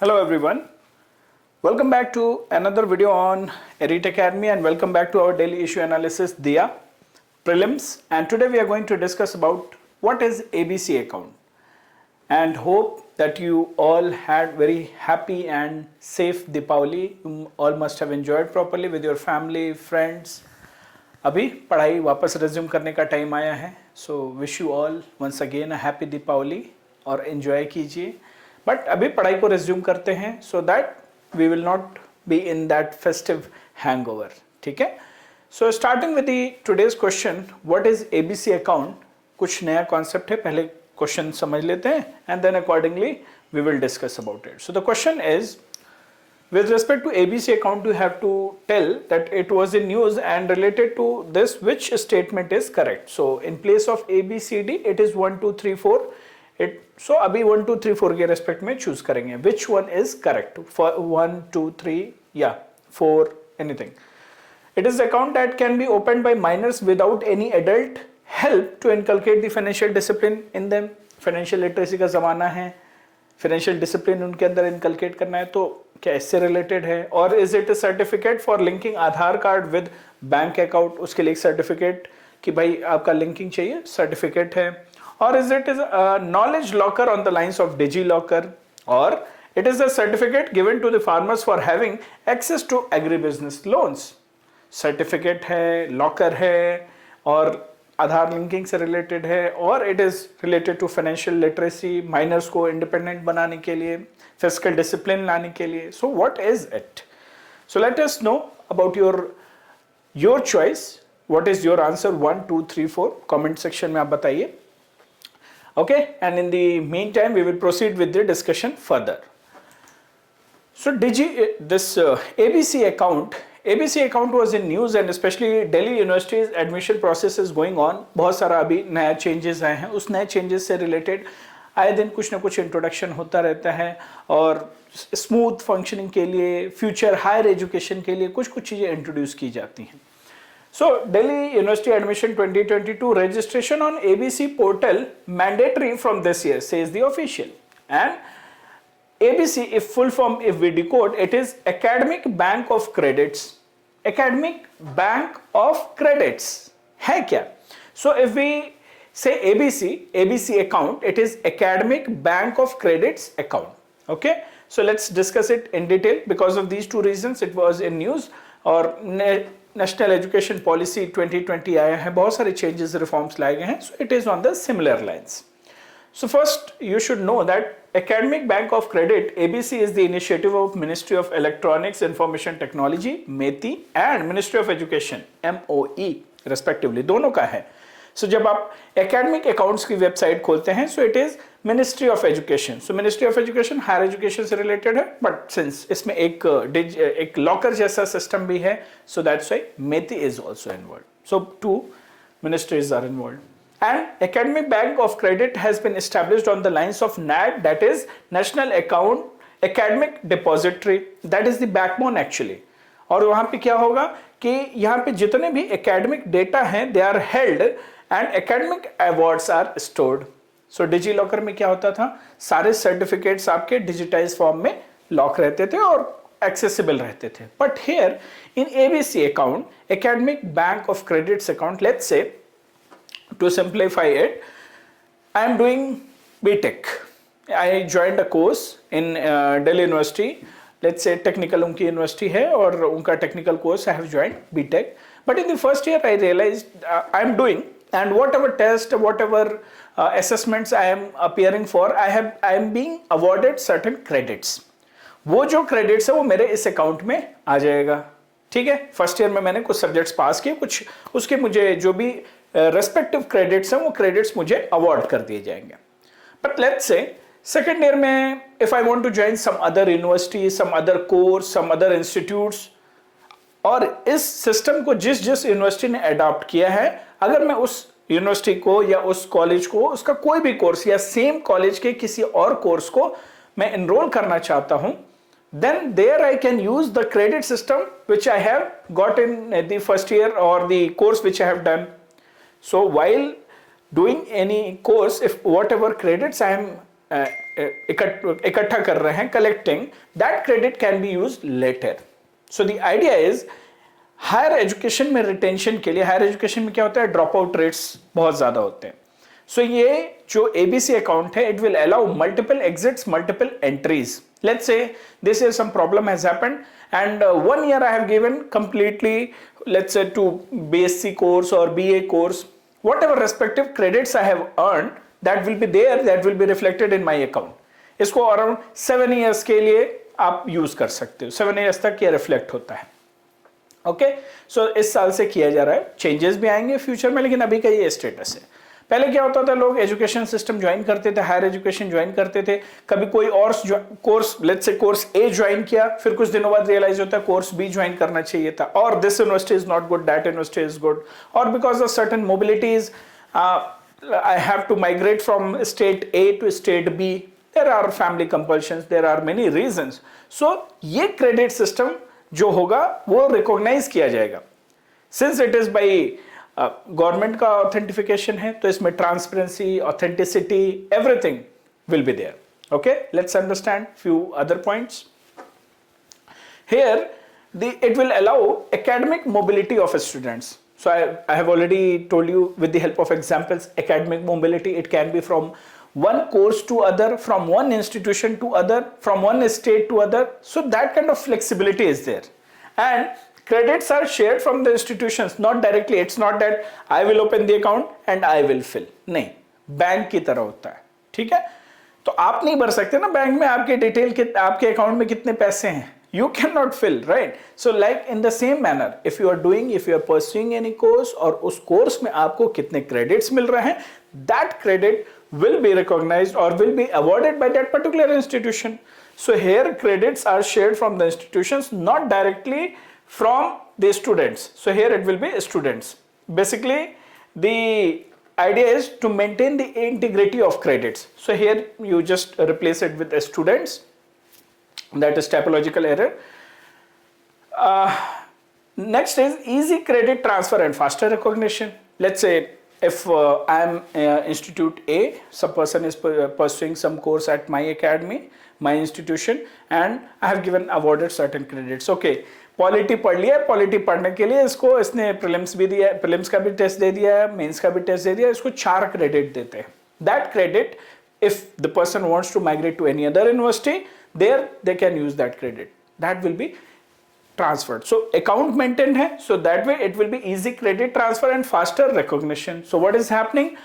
Hello everyone, welcome back to another video on Elite Academy and welcome back to our daily issue analysis DIA prelims, and today we are going to discuss about what is ABC account and hope that you all had very happy and safe Deepavali. You all must have enjoyed properly with your family, friends. अभी पढ़ाई वापस resume करने का time आया है, so wish you all once again a happy Deepavali और enjoy कीजिए. But अभी पढ़ाई को रिज्यूम करते हैं so that we will not be in that festive hangover. ठीक है, so starting with the today's question, what is ABC account. कुछ नया कॉन्सेप्ट है, पहले क्वेश्चन समझ लेते हैं and then accordingly we will discuss about it. So the question is, with respect to ABC account, you have to tell that it was in news and related to this, which statement is correct. So in place of ABCD, it is 1, 2, 3, 4. So अभी 1, 2, 3, 4 के respect में choose करेंगे. Which one is correct? For 1, 2, 3, yeah, 4, anything. It is account that can be opened by minors without any adult help to inculcate the financial discipline in them. Financial literacy का ज़माना है, financial discipline उनके अंदर inculcate करना है, तो क्या इससे रिलेटेड है. और is it a certificate for linking Aadhaar card with bank account, उसके लिए एक सर्टिफिकेट कि भाई आपका लिंकिंग चाहिए, सर्टिफिकेट है. और is it is knowledge locker on the lines of DigiLocker, और it is a certificate given to the farmers for having access to agri business loans. Certificate है, लॉकर है और आधार लिंकिंग से related है, और it is related to financial literacy, minors को independent बनाने के लिए, फिजिकल डिसिप्लिन लाने के लिए. So what is it? So let us know about your choice. What is your answer? 1, 2, 3, 4 comment section में आप बताइए. Okay, and in the mean time we will proceed with the discussion further. So this ABC account was in news and especially Delhi University's admission process is going on. बहुत सारा अभी नया changes आए हैं, उस नए changes से related आए दिन कुछ ना कुछ introduction होता रहता है, और smooth functioning के लिए, future higher education के लिए कुछ चीज़ें introduce की जाती हैं. So Delhi University admission 2022 registration on ABC portal mandatory from this year, says the official. And ABC, if full form, if we decode, it is Academic Bank of Credits. Academic Bank of Credits है क्या? So if we say ABC account, it is Academic Bank of Credits account. Okay, so let's discuss it in detail. Because of these two reasons, it was in news. और National Education Policy 2020 आया है, बहुत सारे changes, reforms लाए गए हैं. So it is on the similar lines. So first you should know that Academic Bank of Credit, ABC, is the initiative of Ministry of Electronics Information Technology, METI, and Ministry of Education, MOE, respectively. दोनों का है. So जब आप academic accounts की website खोलते हैं, so it is Ministry of Education. So Ministry of Education higher education से related है, but since इसमें एक locker जैसा system भी है, so that's why METI is also involved. So two ministries are involved. And Academic Bank of Credit has been established on the lines of NAD, that is National Academic Depository. That is the backbone actually. और वहाँ पे क्या होगा कि यहाँ पे जितने भी academic data हैं, they are held and academic awards are stored. So DigiLocker में क्या होता था, सारे certificates आपके digitized form में lock रहते थे और accessible रहते थे. But here in ABC account, Academic Bank of Credits account, let's say, to simplify it, I am doing BTech. I joined a course in Delhi University. Let's say technical उनकी university है और उनका technical course I have joined BTech. But in the first year I realized I am doing, and whatever test, whatever assessments I am appearing for, I am being awarded certain credits. वो जो credits है वो मेरे इस account में आ जाएगा. ठीक है, फर्स्ट ईयर में मैंने कुछ सब्जेक्ट्स पास किए, कुछ उसके मुझे जो भी रेस्पेक्टिव क्रेडिट्स हैं वो क्रेडिट्स मुझे अवार्ड कर दिए जाएंगे. But let's say second year में if I want to join some other university, some other course, some other institutes, और इस सिस्टम को जिस यूनिवर्सिटी ने अडॉप्ट किया है, अगर मैं उस यूनिवर्सिटी को या उस कॉलेज को उसका कोई भी कोर्स या सेम कॉलेज के किसी और कोर्स को मैं एनरोल करना चाहता हूं, then there I can use the credit system which I have got in the first year or the course which I have done. So while doing any course, if whatever credits I am इकट्ठा कर रहे हैं, collecting, that credit can be use later. So the idea is higher education में retention के लिए, higher education में क्या होता है, ड्रॉप आउट रेट्स बहुत ज्यादा होते हैं. सो ये जो एबीसी अकाउंट है, it will allow multiple exits, multiple entries. Let's say this is some problem has happened and 1 year I have given completely, let's say to BSc course or BA course, whatever respective credits I have earned, that will be there, that will be reflected in my account. इसको around 7 years के लिए आप use कर सकते हो, 7 years तक ये reflect होता है. ओके, सो इस साल से किया जा रहा है, चेंजेस भी आएंगे फ्यूचर में, लेकिन अभी का ये स्टेटस है. पहले क्या होता था, लोग एजुकेशन सिस्टम ज्वाइन करते थे, हायर एजुकेशन ज्वाइन करते थे, कभी कोई और course, let's say course A join किया, फिर कुछ दिनों बाद रियलाइज होता है कोर्स बी ज्वाइन करना चाहिए था, और this university is not good, that university is good, और because of certain mobilities I have to migrate from state A to state B, there are family compulsions, there are many reasons. So ये credit system जो होगा वो recognise किया जाएगा. Since it is by government का authentification है, तो इसमें transparency, authenticity, everything will be there. Okay, let's understand few other points. Here it will allow academic mobility of students. So I have already told you with the help of examples, academic mobility, it can be from one course to other, from one institution to other, from one state to other. So that kind of flexibility is there. And credits are shared from the institutions, not directly. It's not that I will open the account and I will fill. नहीं, bank की तरह होता है. ठीक है, तो आप नहीं भर सकते ना बैंक में आपके डिटेल, आपके अकाउंट में कितने पैसे हैं. You cannot fill, right? So like in the same manner, if you are pursuing any course, और उस कोर्स में आपको कितने क्रेडिट्स मिल रहे हैं, that credit will be recognized or will be awarded by that particular institution. So here credits are shared from the institutions, not directly from the students. So here it will be students. Basically the idea is to maintain the integrity of credits. So here you just replace it with the students. That is typological error. Next is easy credit transfer and faster recognition. Let's say if I am institute A, some person is pursuing some course at my academy, my institution, and I have given awarded certain credits. Okay, polity पढ़ लिया है, polity पढ़ने के लिए इसने prelims भी दिया है, प्रीलिम्स का भी टेस्ट दे दिया है, मेंस का भी टेस्ट दे दिया है, इसको 4 क्रेडिट देते हैं. That credit, if the person wants to migrate to any other university, there they can use that credit. That will be transferred. So account maintained hai, so that way it will be easy credit transfer and faster recognition. So what is happening,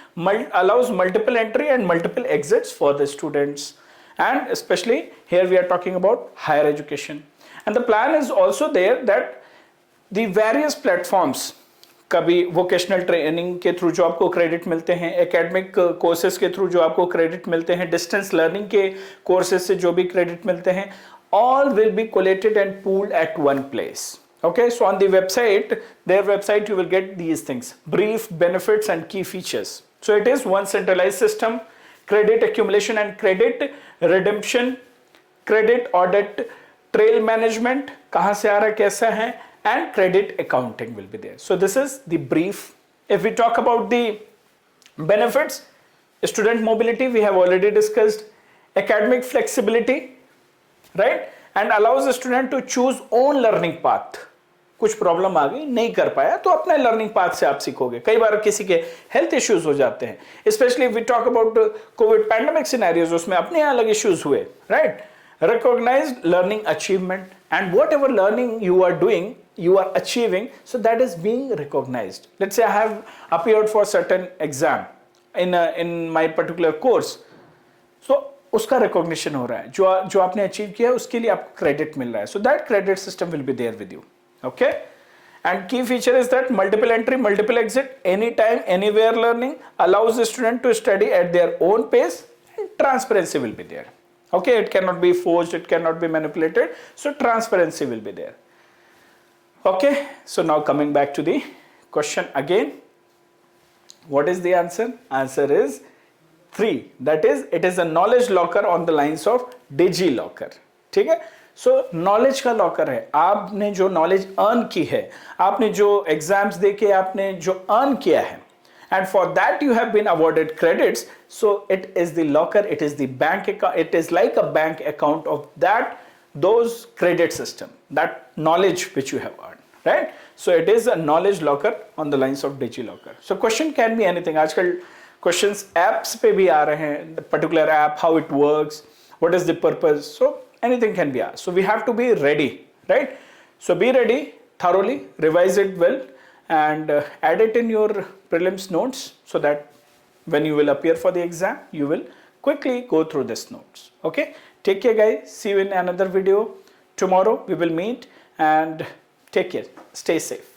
allows multiple entry and multiple exits for the students, and especially here we are talking about higher education. And the plan is also there that the various platforms, कभी vocational training के through जो आपको credit मिलते हैं, academic courses के through जो आपको credit मिलते हैं, डिस्टेंस लर्निंग के कोर्सेज से जो भी क्रेडिट मिलते हैं, all will be collated and pooled at one place. Okay, so on the website, their website, you will get these things: brief, benefits and key features. So it is one centralized system, credit accumulation and credit redemption, credit audit, trail management, कहाँ से आ रहा है, कैसा है, and credit accounting will be there. So this is the brief. If we talk about the benefits, student mobility we have already discussed, academic flexibility, right, and allows the student to choose own learning path. कुछ problem आ गई, नहीं कर पाया, तो अपने learning path से आप सीखोगे. कई बार किसी के हेल्थ इश्यूज हो जाते हैं, specially we talk about covid pandemic scenarios, उसमें अपने अलग इश्यूज हुए, right. Recognized learning achievement, and whatever learning you are doing, you are achieving, so that is being recognized. Let's say I have appeared for certain exam in my particular course, so उसका recognition हो रहा है, जो आपने achieve किया है उसके लिए आपको क्रेडिट मिल रहा है. So that credit system will be there with you. Okay, and key feature is that multiple entry, multiple exit, anytime, anywhere learning, allows the student to study at their own pace, and transparency will be there. Okay, it cannot be forged, it cannot be manipulated, so transparency will be there. Okay, so now coming back to the question again, what is the answer? Answer is 3. That is, it is a knowledge locker on the lines of DigiLocker. ठीक है, सो knowledge का locker है. आपने जो knowledge earn की है, आपने जो एग्जाम्स दे के आपने जो अर्न किया है, and for that you have been awarded credits. So it is the locker, it is the bank account, it is like a bank account of that, those credit system, that knowledge which you have earned, right? So it is a knowledge locker on the lines of DigiLocker. So question can be anything. आजकल questions apps पे भी आ रहे हैं, the particular app, how it works, what is the purpose, so anything can be asked. So we have to be ready, right? So be ready thoroughly, revise it well, and add it in your prelims notes, so that when you will appear for the exam, you will quickly go through this notes. Okay, take care guys, see you in another video tomorrow. We will meet, and take care, stay safe.